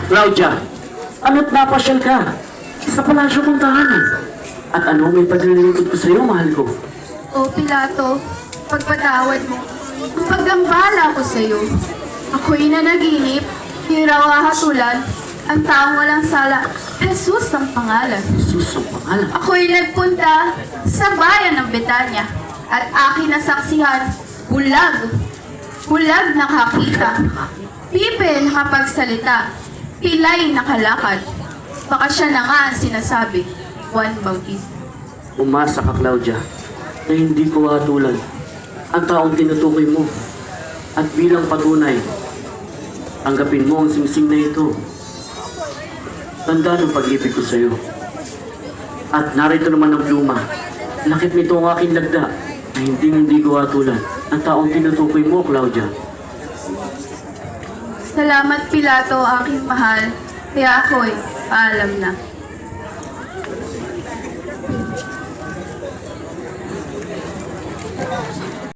Claudia, ano't napasyal ka sa palasyo kong tahanan? At ano may paglilingkod ko sa iyo, mahal ko? O Pilato, pagpatawad mo, paggambala ko sa iyo. Ako'y nanaginip, di raw hahatulan, ang taong walang sala, Jesus ang pangalan. Jesus ang pangalan. Ako'y nagpunta sa bayan ng Betanya at aking nasaksihan, bulag nakakita, pipe nakapagsalita, pilay nakalakad. Baka siya na nga ang sinasabi, Juan Bautista. Umasa ka, Claudia, na hindi ko hatulan ang taong tinutukoy mo. At bilang patunay, tanggapin mo ang singsing na ito. Tanda ng pag-ibig ko sa iyo. At narito naman ang pluma. Lakit nito ang aking lagda na hindi ko hatulan ang taong tinutukoy mo, Claudia. Salamat Pilato, aking mahal, kaya ako'y paalam na.